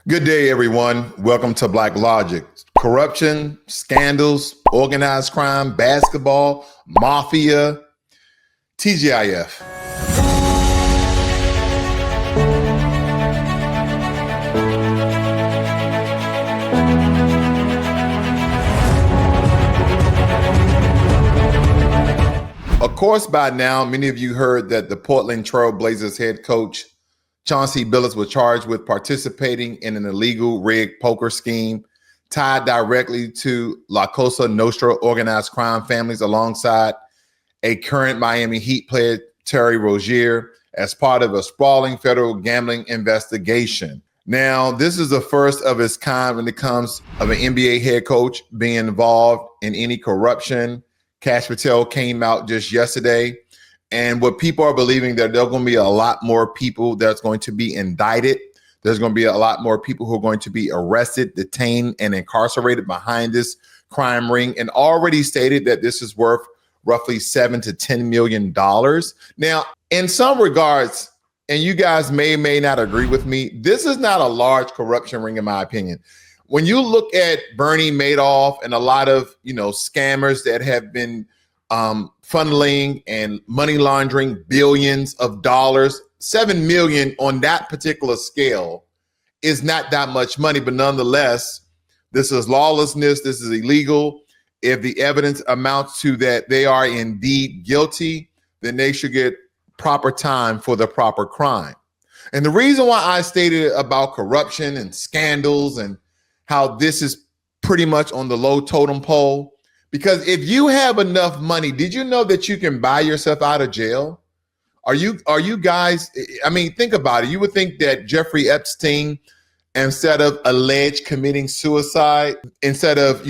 Good day, everyone. Welcome to Blacklogic. Corruption, scandals, organized crime, basketball, Mafia, TGIF. Of course, by now, many of you heard that the Portland Trail Blazers head coach Chauncey Billups was charged with participating in an illegal rigged poker scheme tied directly to La Cosa Nostra organized crime families alongside a current Miami Heat player, Terry Rozier, as part of a sprawling federal gambling investigation. Now, this is the first of its kind when it comes of an NBA head coach being involved in any corruption. Cash Patel came out just yesterday. And what people are believing that there are going to be a lot more people that's going to be indicted. There's going to be a lot more people who are going to be arrested, detained, and incarcerated behind this crime ring. And already stated that this is worth roughly $7 to $10 million. Now, in some regards, and you guys may not agree with me, this is not a large corruption ring, in my opinion. When you look at Bernie Madoff and a lot of, scammers that have been funneling and money laundering billions of dollars, 7 million on that particular scale is not that much money, but nonetheless, this is lawlessness. This is illegal. If the evidence amounts to that they are indeed guilty, then they should get proper time for the proper crime. And the reason why I stated about corruption and scandals and how this is pretty much on the low totem pole, because if you have enough money, did you know that you can buy yourself out of jail? Are you guys, think about it. You would think that Jeffrey Epstein, instead of alleged committing suicide, instead of,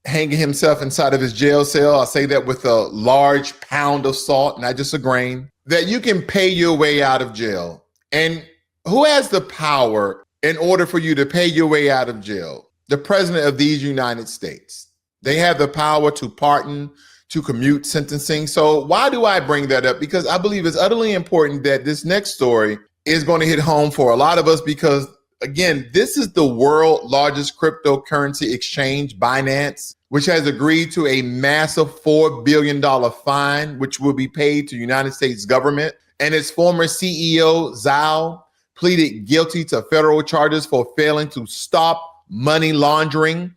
hanging himself inside of his jail cell, I'll say that with a large pound of salt, not just a grain, that you can pay your way out of jail. And who has the power in order for you to pay your way out of jail? The president of these United States. They have the power to pardon, to commute sentencing. So why do I bring that up? Because I believe it's utterly important that this next story is going to hit home for a lot of us because, again, this is the world's largest cryptocurrency exchange, Binance, which has agreed to a massive $4 billion fine, which will be paid to the United States government. And its former CEO, Zhao, pleaded guilty to federal charges for failing to stop money laundering,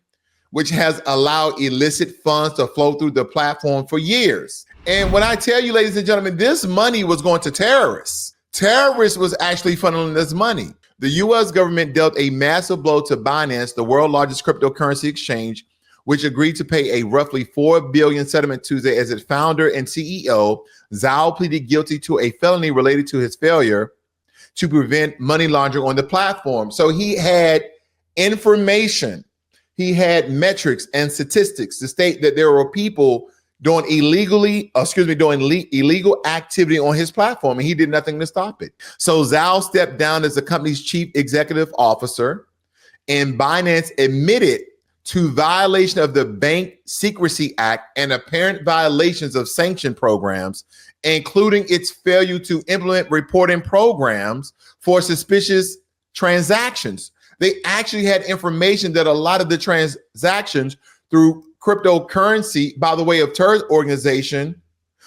which has allowed illicit funds to flow through the platform for years. And when I tell you, ladies and gentlemen, this money was going to terrorists. Terrorists was actually funneling this money. The U.S. government dealt a massive blow to Binance, the world's largest cryptocurrency exchange, which agreed to pay a roughly $4 billion settlement Tuesday as its founder and CEO, Zhao, pleaded guilty to a felony related to his failure to prevent money laundering on the platform. So he had information. He had metrics and statistics to state that there were people doing illegal activity on his platform, and he did nothing to stop it. So Zhao stepped down as the company's chief executive officer, and Binance admitted to violation of the Bank Secrecy Act and apparent violations of sanction programs, including its failure to implement reporting programs for suspicious transactions. They actually had information that a lot of the transactions through cryptocurrency by the way of terrorist organization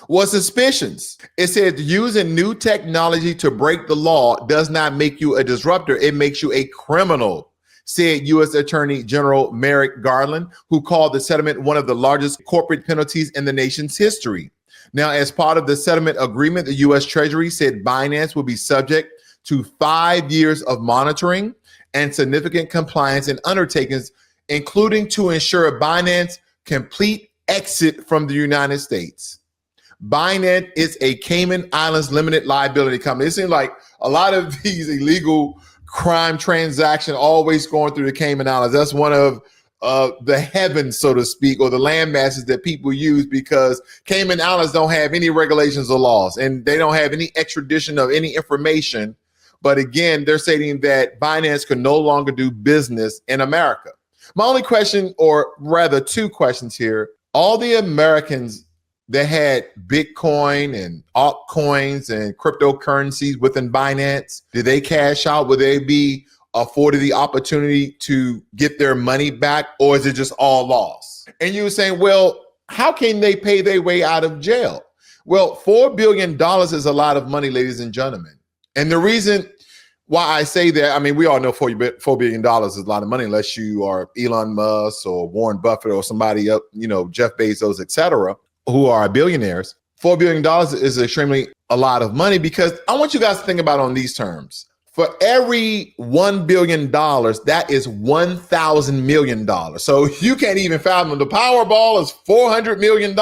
was suspicions. It said using new technology to break the law does not make you a disruptor. It makes you a criminal, said U.S. Attorney General Merrick Garland, who called the settlement one of the largest corporate penalties in the nation's history. Now, as part of the settlement agreement, the U.S. Treasury said Binance will be subject to 5 years of monitoring and significant compliance and undertakings, including to ensure Binance complete exit from the United States. Binance is a Cayman Islands limited liability company. It seems like a lot of these illegal crime transactions always going through the Cayman Islands. That's one of the heavens, so to speak, or the land masses that people use because Cayman Islands don't have any regulations or laws, and they don't have any extradition of any information. But again, they're stating that Binance can no longer do business in America. My only question, or rather two questions here, all the Americans that had Bitcoin and altcoins and cryptocurrencies within Binance, did they cash out? Will they be afforded the opportunity to get their money back, or is it just all loss? And you were saying, well, how can they pay their way out of jail? Well, $4 billion is a lot of money, ladies and gentlemen. And the reason why I say that, I mean, we all know $4 billion is a lot of money unless you are Elon Musk or Warren Buffett or somebody up, Jeff Bezos, et cetera, who are billionaires. $4 billion is extremely a lot of money, because I want you guys to think about on these terms. For every $1 billion, that is $1,000 million. So you can't even fathom. The Powerball is $400 million.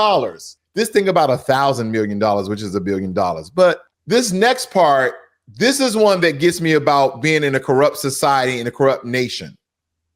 This thing about $1,000 million, which is $1 billion. But this next part, this is one that gets me about being in a corrupt society, in a corrupt nation.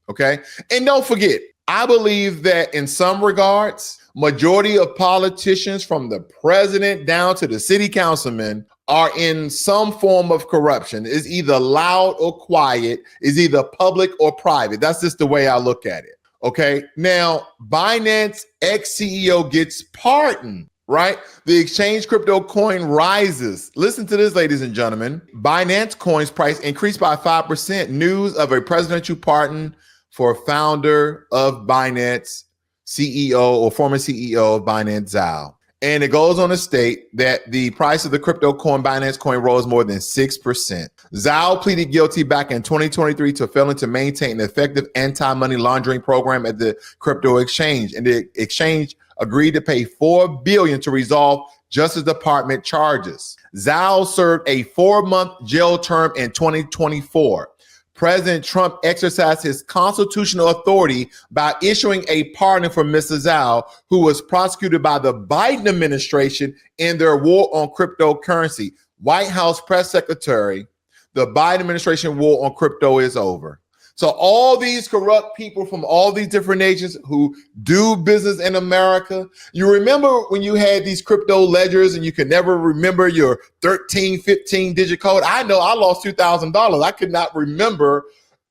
Okay. And don't forget, I believe that in some regards, majority of politicians from the president down to the city councilman are in some form of corruption. It's either loud or quiet, is either public or private. That's just the way I look at it. Okay. Now, Binance ex-CEO gets pardoned, right? The exchange crypto coin rises. Listen to this, ladies and gentlemen. Binance coin's price increased by 5%. News of a presidential pardon for founder of Binance, CEO or former CEO of Binance, Zhao. And it goes on to state that the price of the crypto coin, Binance coin, rose more than 6%. Zhao pleaded guilty back in 2023 to failing to maintain an effective anti-money laundering program at the crypto exchange. And the exchange agreed to pay $4 billion to resolve Justice Department charges. Zhao served a 4-month jail term in 2024. President Trump exercised his constitutional authority by issuing a pardon for Mr. Zhao, who was prosecuted by the Biden administration in their war on cryptocurrency. White House press secretary, the Biden administration war on crypto is over. So all these corrupt people from all these different nations who do business in America, you remember when you had these crypto ledgers and you could never remember your 13, 15 digit code? I know I lost $2,000. I could not remember.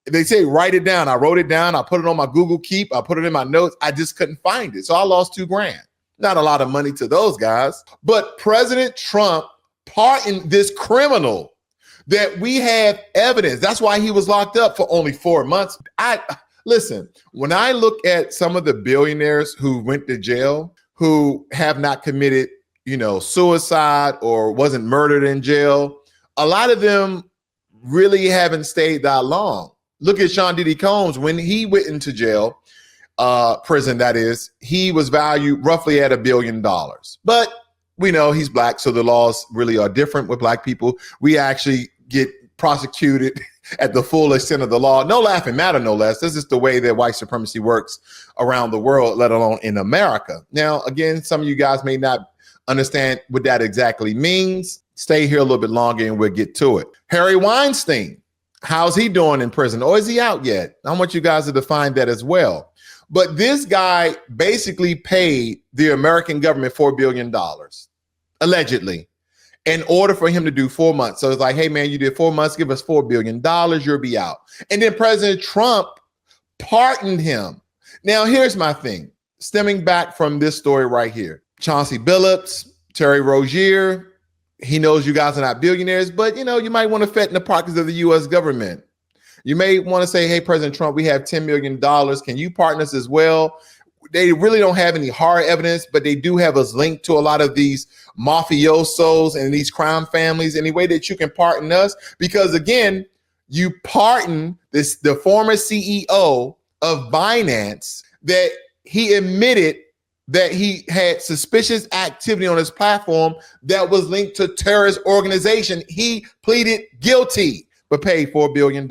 They say, write it down. I wrote it down. I put it on my Google Keep. I put it in my notes. I just couldn't find it. So I lost $2,000. Not a lot of money to those guys, but President Trump pardoned this criminal that we have evidence. That's why he was locked up for only 4 months. Listen, when I look at some of the billionaires who went to jail, who have not committed, suicide or wasn't murdered in jail, a lot of them really haven't stayed that long. Look at Sean Diddy Combs. When he went into jail, prison, that is, he was valued roughly at $1 billion. But we know he's black, so the laws really are different with black people. We actually get prosecuted at the full extent of the law. No laughing matter, no less. This is the way that white supremacy works around the world, let alone in America. Now, again, some of you guys may not understand what that exactly means. Stay here a little bit longer and we'll get to it. Harry Weinstein, how's he doing in prison? Or is he out yet? I want you guys to define that as well. But this guy basically paid the American government $4 billion, allegedly, in order for him to do 4 months. So it's like, hey, man, you did 4 months, give us $4 billion, you'll be out. And then President Trump pardoned him. Now, here's my thing, stemming back from this story right here. Chauncey Billups, Terry Rozier, he knows you guys are not billionaires, but, you might want to fit in the pockets of the U.S. government. You may want to say, hey, President Trump, we have $10 million. Can you pardon us as well? They really don't have any hard evidence, but they do have us linked to a lot of these mafiosos and these crime families. Any way that you can pardon us? Because again, you pardon the former CEO of Binance, that he admitted that he had suspicious activity on his platform that was linked to terrorist organization. He pleaded guilty, but paid $4 billion.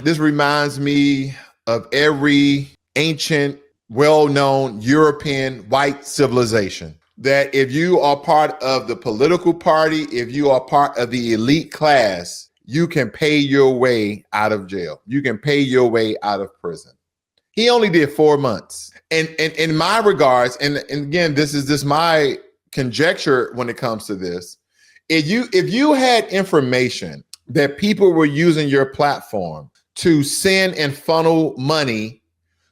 This reminds me of every ancient, well-known European white civilization, that if you are part of the political party, if you are part of the elite class, you can pay your way out of jail. You can pay your way out of prison. He only did 4 months. And in my regards, and again, this is just my conjecture when it comes to this, if you had information that people were using your platform to send and funnel money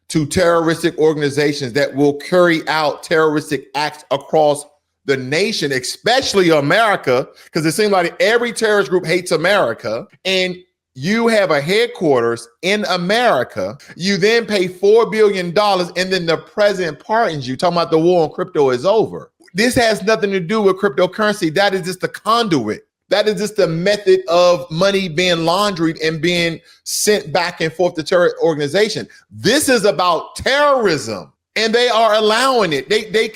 to terroristic organizations that will carry out terroristic acts across the nation, especially America, because it seems like every terrorist group hates America, and you have a headquarters in America, you then pay $4 billion, and then the president pardons you, talking about the war on crypto is over. This has nothing to do with cryptocurrency. That is just the conduit. That is just the method of money being laundered and being sent back and forth to terrorist organization. This is about terrorism, and they are allowing it. They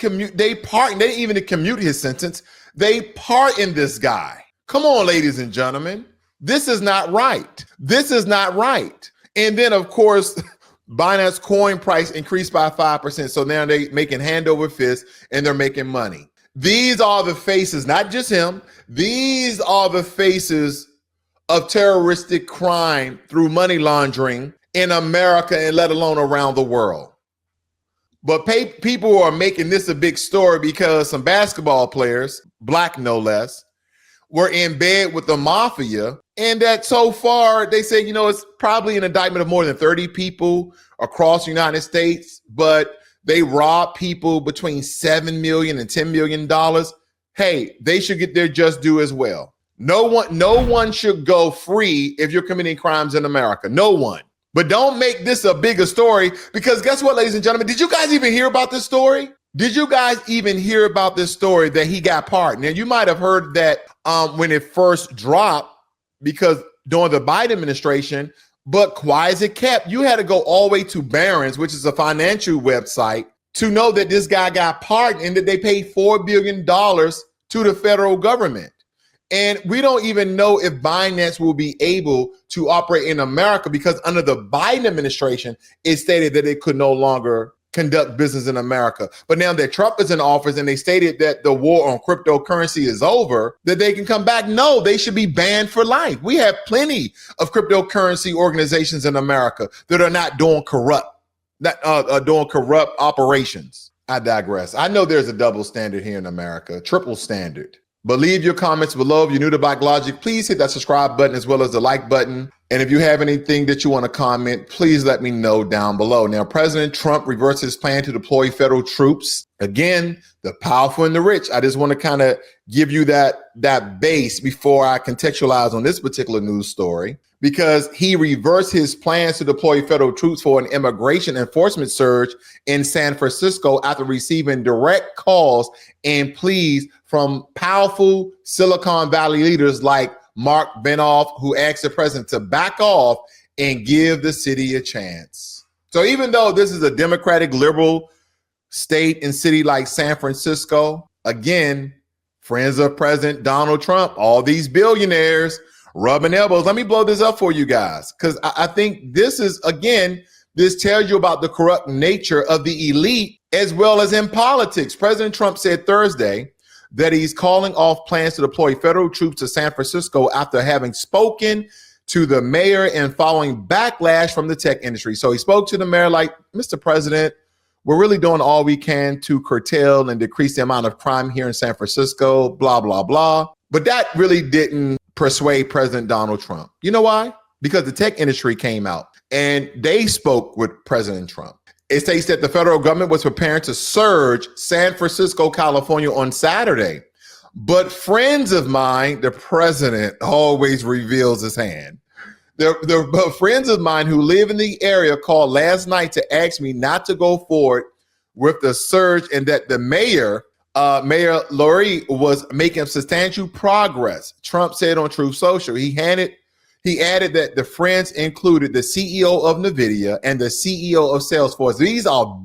pardon. They didn't even commute his sentence. They pardon this guy. Come on, ladies and gentlemen. This is not right. This is not right. And then, of course, Binance coin price increased by 5%. So now they're making hand over fist and they're making money. These are the faces, not just him. These are the faces of terroristic crime through money laundering in America and let alone around the world. But people are making this a big story because some basketball players, black no less, were in bed with the Mafia, and that so far they say, it's probably an indictment of more than 30 people across the United States, but they robbed people between $7 million and $10 million. Hey, they should get their just due as well. No one should go free if you're committing crimes in America. No one. But don't make this a bigger story, because guess what, ladies and gentlemen? Did you guys even hear about this story? Did you guys even hear about this story that he got pardoned? Now, you might have heard that when it first dropped, because during the Biden administration, but quiet as it kept, you had to go all the way to Barron's, which is a financial website, to know that this guy got pardoned and that they paid $4 billion to the federal government. And we don't even know if Binance will be able to operate in America, because under the Biden administration, it stated that it could no longer conduct business in America. But now that Trump is in office and they stated that the war on cryptocurrency is over, that they can come back. No, they should be banned for life. We have plenty of cryptocurrency organizations in America that are not doing corrupt operations. I digress. I know there's a double standard here in America, triple standard. But leave your comments below. If you're new to Blacklogic, please hit that subscribe button as well as the like button. And if you have anything that you want to comment, please let me know down below. Now, President Trump reversed his plan to deploy federal troops. Again, the powerful and the rich. I just want to kind of give you that base before I contextualize on this particular news story, because he reversed his plans to deploy federal troops for an immigration enforcement surge in San Francisco after receiving direct calls and pleas from powerful Silicon Valley leaders like Mark Benoff, who asked the president to back off and give the city a chance. So even though this is a Democratic liberal state and city like San Francisco, again, friends of President Donald Trump, all these billionaires rubbing elbows. Let me blow this up for you guys, because I think this is, again, this tells you about the corrupt nature of the elite as well as in politics. President Trump said Thursday that he's calling off plans to deploy federal troops to San Francisco after having spoken to the mayor and following backlash from the tech industry. So he spoke to the mayor like, Mr. President, we're really doing all we can to curtail and decrease the amount of crime here in San Francisco, blah, blah, blah. But that really didn't persuade President Donald Trump. You know why? Because the tech industry came out and they spoke with President Trump. It states that the federal government was preparing to surge San Francisco, California on Saturday. But friends of mine, the president always reveals his hand. The friends of mine who live in the area called last night to ask me not to go forward with the surge, and that the Mayor Lurie was making substantial progress. Trump said on Truth Social. He added that the friends included the CEO of NVIDIA and the CEO of Salesforce. These are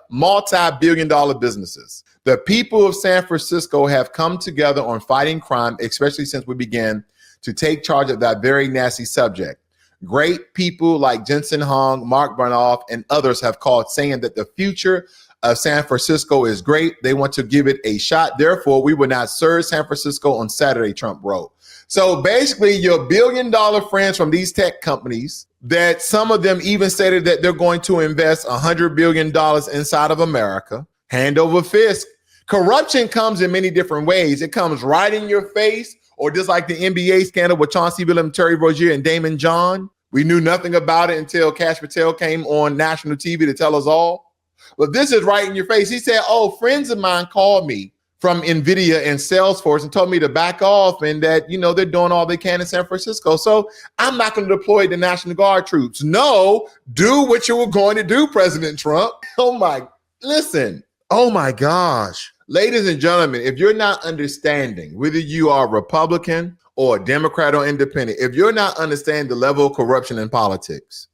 multi-billion dollar businesses. The people of San Francisco have come together on fighting crime, especially since we began to take charge of that very nasty subject. Great people like Jensen Huang, Mark Benoff, and others have called, saying that the future of San Francisco is great. They want to give it a shot. Therefore, we will not surge San Francisco on Saturday, Trump wrote. So basically, your billion-dollar friends from these tech companies, that some of them even stated that they're going to invest $100 billion inside of America, hand over fist. Corruption comes in many different ways. It comes right in your face, or just like the NBA scandal with Chauncey Billups, Terry Rozier, and Damon John. We knew nothing about it until Cash Patel came on national TV to tell us all. But this is right in your face. He said, oh, friends of mine called me from NVIDIA and Salesforce and told me to back off and that, they're doing all they can in San Francisco. So I'm not going to deploy the National Guard troops. No, do what you were going to do, President Trump. Oh my gosh. Ladies and gentlemen, if you're not understanding whether you are Republican or Democrat or independent, if you're not understanding the level of corruption in politics,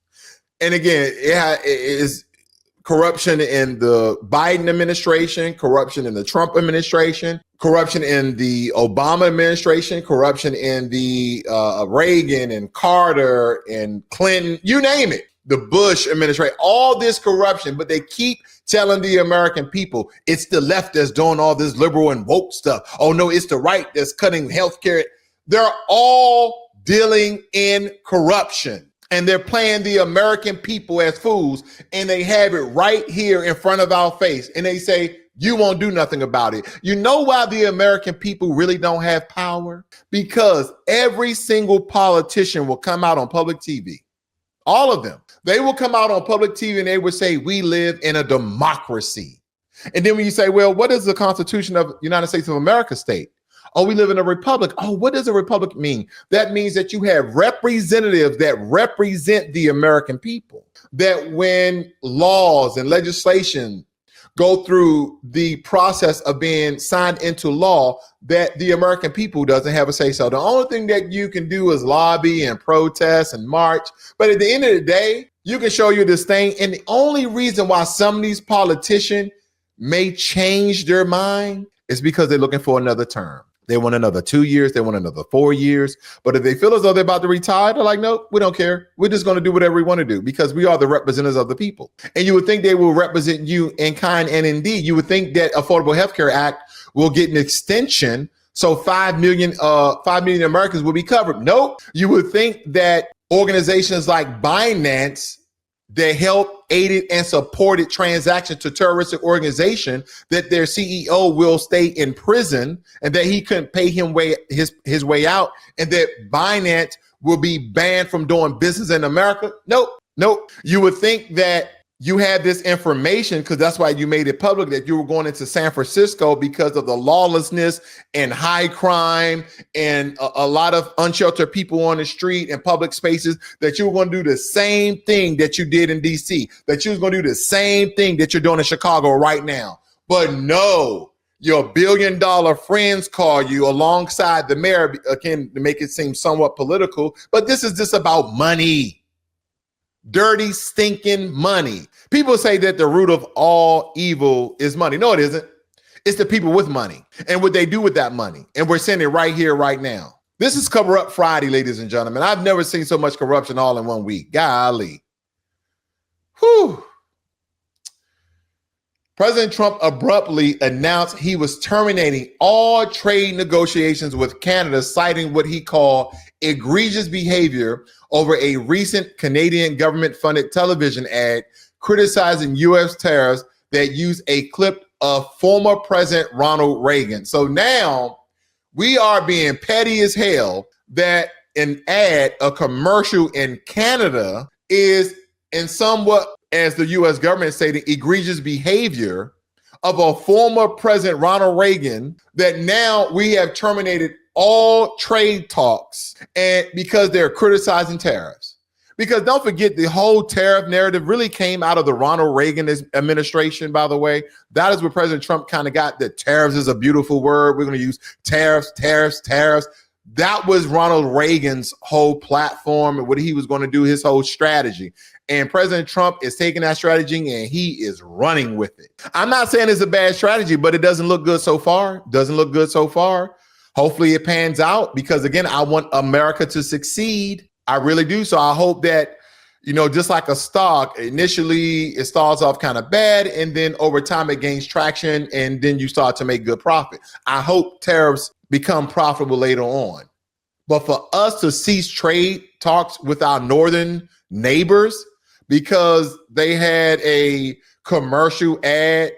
and again, it is corruption in the Biden administration, corruption in the Trump administration, corruption in the Obama administration, corruption in the Reagan and Carter and Clinton, you name it, the Bush administration, all this corruption, but they keep telling the American people it's the left that's doing all this liberal and woke stuff. Oh no, it's the right that's cutting healthcare. They're all dealing in corruption. And they're playing the American people as fools, and they have it right here in front of our face. And they say, you won't do nothing about it. You know why the American people really don't have power? Because every single politician will come out on public TV. All of them. They will come out on public TV and they will say, we live in a democracy. And then when you say, well, what does the Constitution of the United States of America state? Oh, we live in a republic. Oh, what does a republic mean? That means that you have representatives that represent the American people. That when laws and legislation go through the process of being signed into law, that the American people doesn't have a say so. The only thing that you can do is lobby and protest and march. But at the end of the day, you can show you this thing. And the only reason why some of these politicians may change their mind is because they're looking for another term. They want another 2 years. They want another 4 years. But if they feel as though they're about to retire, they're like, no, we don't care. We're just going to do whatever we want to do because we are the representatives of the people. And you would think they will represent you in kind and in deed. You would think that Affordable Health Care Act will get an extension so 5 million Americans will be covered. Nope. You would think that organizations like Binance, they help aided and supported transactions to terroristic organization, that their CEO will stay in prison and that he couldn't pay him his way out, and that Binance will be banned from doing business in America. Nope. You would think that you had this information because that's why you made it public that you were going into San Francisco because of the lawlessness and high crime and a lot of unsheltered people on the street and public spaces, that you were going to do the same thing that you did in DC, that you was going to do the same thing that you're doing in Chicago right now. But no, your billion-dollar friends call you alongside the mayor, again, to make it seem somewhat political, but this is just about money. Dirty, stinking money. People say that the root of all evil is money. No, it isn't. It's the people with money and what they do with that money. And we're seeing it right here, right now. This is Cover Up Friday, ladies and gentlemen. I've never seen so much corruption all in one week. Golly. Whew. President Trump abruptly announced he was terminating all trade negotiations with Canada, citing what he called egregious behavior over a recent Canadian government-funded television ad criticizing U.S. tariffs that use a clip of former President Ronald Reagan. So now we are being petty as hell that an ad, a commercial in Canada is in somewhat, as the U.S. government say, the egregious behavior of a former President Ronald Reagan, that now we have terminated all trade talks and because they're criticizing tariffs. Because don't forget, the whole tariff narrative really came out of the Ronald Reagan administration, by the way. That is where President Trump kind of got that tariffs is a beautiful word. We're going to use tariffs. That was Ronald Reagan's whole platform and what he was going to do, his whole strategy. And President Trump is taking that strategy and he is running with it. I'm not saying it's a bad strategy, but it doesn't look good so far. Hopefully it pans out because, again, I want America to succeed. I really do. So I hope that, just like a stock, initially it starts off kind of bad and then over time it gains traction and then you start to make good profit. I hope tariffs become profitable later on. But for us to cease trade talks with our northern neighbors because they had a commercial ad,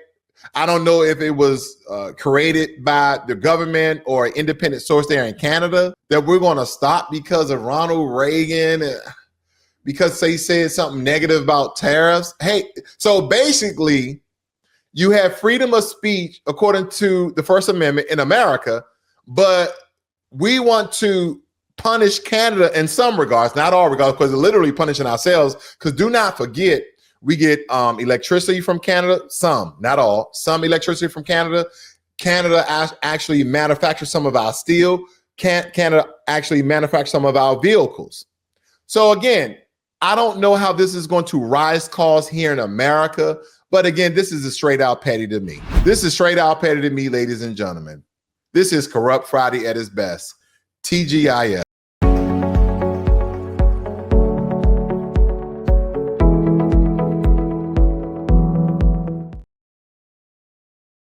I don't know if it was created by the government or an independent source there in Canada, that we're going to stop because of Ronald Reagan, because they said something negative about tariffs. Hey, so basically, You have freedom of speech according to the First Amendment in America, but we want to punish Canada in some regards, not all regards, because we're literally punishing ourselves. Because do not forget, we get electricity from Canada, some, not all, some electricity from Canada. Canada actually manufactures some of our steel. Canada actually manufactures some of our vehicles. So again, I don't know how this is going to rise costs here in America, but again, this is a straight out petty to me. This is straight out petty to me, ladies and gentlemen. This is Corrupt Friday at its best. TGIF.